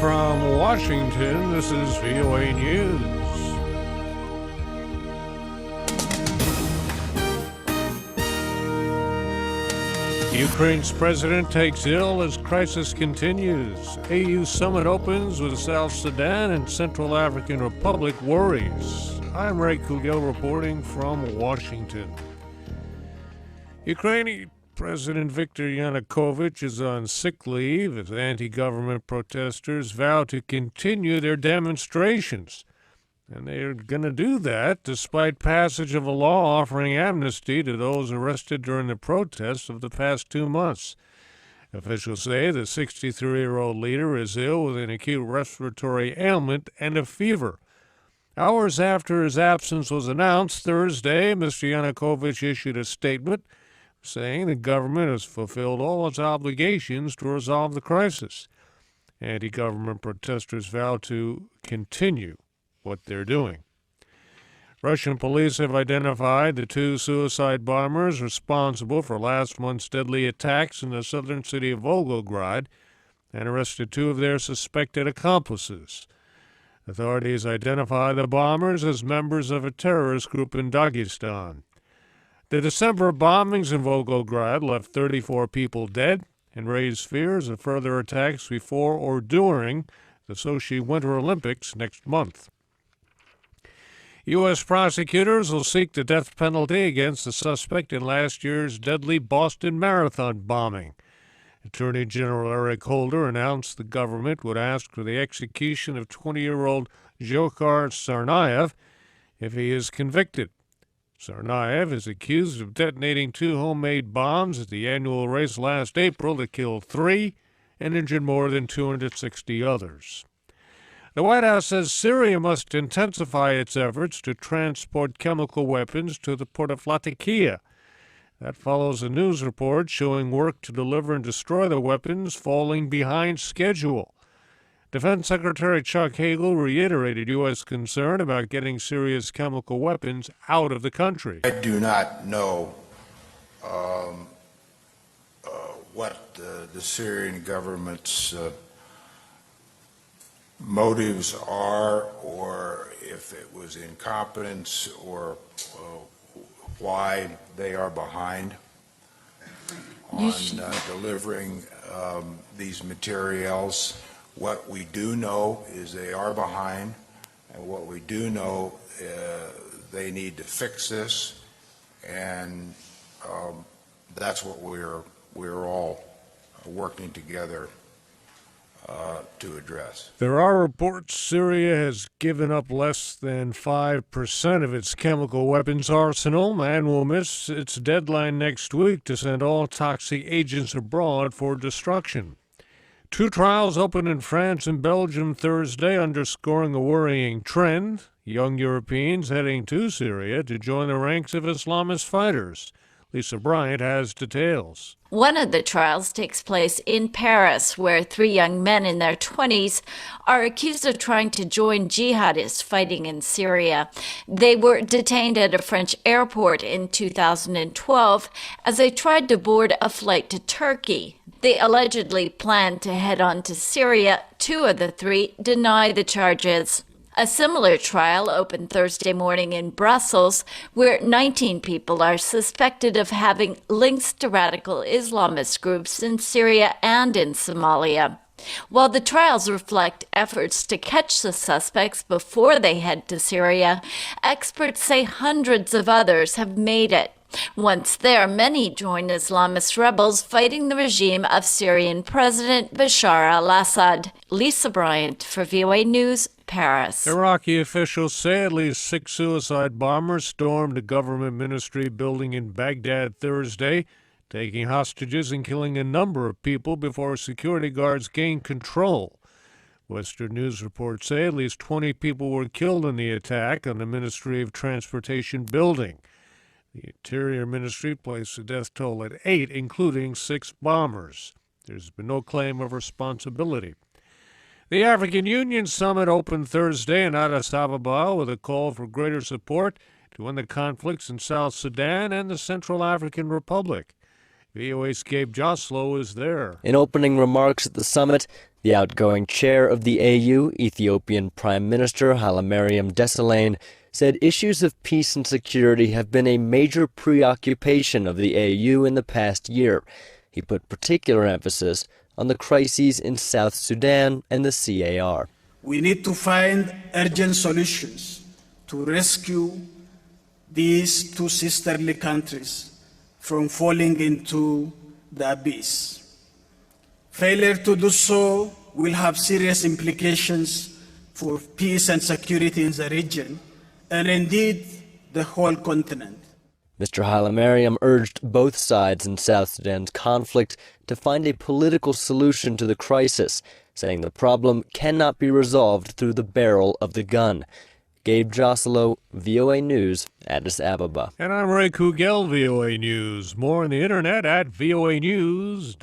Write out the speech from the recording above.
from Washington, this is VOA News. Ukraine's president takes ill as crisis continues. AU summit opens with South Sudan and Central African Republic worries. I'm Ray Kouguell reporting from Washington. Ukrainian President Viktor Yanukovych is on sick leave as anti-government protesters vow to continue their demonstrations. And they're going to do that despite passage of a law offering amnesty to those arrested during the protests of the past 2 months. Officials say the 63-year-old leader is ill with an acute respiratory ailment and a fever. Hours after his absence was announced Thursday, Mr. Yanukovych issued a statement saying the government has fulfilled all its obligations to resolve the crisis. Anti-government protesters vow to continue what they're doing. Russian police have identified the 2 suicide bombers responsible for last month's deadly attacks in the southern city of Volgograd and arrested 2 of their suspected accomplices. Authorities identify the bombers as members of a terrorist group in Dagestan. The December bombings in Volgograd left 34 people dead and raised fears of further attacks before or during the Sochi Winter Olympics next month. U.S. prosecutors will seek the death penalty against the suspect in last year's deadly Boston Marathon bombing. Attorney General Ray Kouguell announced the government would ask for the execution of 20-year-old Dzhokhar Tsarnaev if he is convicted. Tsarnaev is accused of detonating 2 homemade bombs at the annual race last April that killed 3 and injured more than 260 others. The White House says Syria must intensify its efforts to transport chemical weapons to the port of Latakia. That follows a news report showing work to deliver and destroy the weapons falling behind schedule. Defense Secretary Chuck Hagel reiterated U.S. concern about getting Syria's chemical weapons out of the country. I do not know what the Syrian government's motives are, or if it was incompetence, or why they are behind on delivering these materials. What we do know is they are behind, and what we do know, they need to fix this, and that's what we're all working together to address. There are reports Syria has given up less than 5% of its chemical weapons arsenal and will miss its deadline next week to send all toxic agents abroad for destruction. 2 trials opened in France and Belgium Thursday, underscoring a worrying trend: young Europeans heading to Syria to join the ranks of Islamist fighters. Lisa Bryant has details. One of the trials takes place in Paris, where 3 young men in their 20s are accused of trying to join jihadists fighting in Syria. They were detained at a French airport in 2012 as they tried to board a flight to Turkey. They allegedly planned to head on to Syria. 2 of the 3 deny the charges. A similar trial opened Thursday morning in Brussels, where 19 people are suspected of having links to radical Islamist groups in Syria and in Somalia. While the trials reflect efforts to catch the suspects before they head to Syria, experts say hundreds of others have made it. Once there, many join Islamist rebels fighting the regime of Syrian President Bashar al-Assad. Lisa Bryant for VOA News, Paris. Iraqi officials say at least 6 suicide bombers stormed a government ministry building in Baghdad Thursday, taking hostages and killing a number of people before security guards gained control. Western news reports say at least 20 people were killed in the attack on the Ministry of Transportation building. The Interior Ministry placed the death toll at 8, including 6 bombers. There's been no claim of responsibility. The African Union Summit opened Thursday in Addis Ababa with a call for greater support to end the conflicts in South Sudan and the Central African Republic. VOA's Gabe Joslow is there. In opening remarks at the summit, the outgoing chair of the AU, Ethiopian Prime Minister Hailemariam Desalegn, said issues of peace and security have been a major preoccupation of the AU in the past year. He put particular emphasis on the crises in South Sudan and the CAR. We need to find urgent solutions to rescue these two sisterly countries from falling into the abyss. Failure to do so will have serious implications for peace and security in the region, and indeed the whole continent. Mr. Hailemariam urged both sides in South Sudan's conflict to find a political solution to the crisis, saying the problem cannot be resolved through the barrel of the gun. Gabe Joslow, VOA News, Addis Ababa. And I'm Ray Kouguell, VOA News. More on the internet at voanews.com.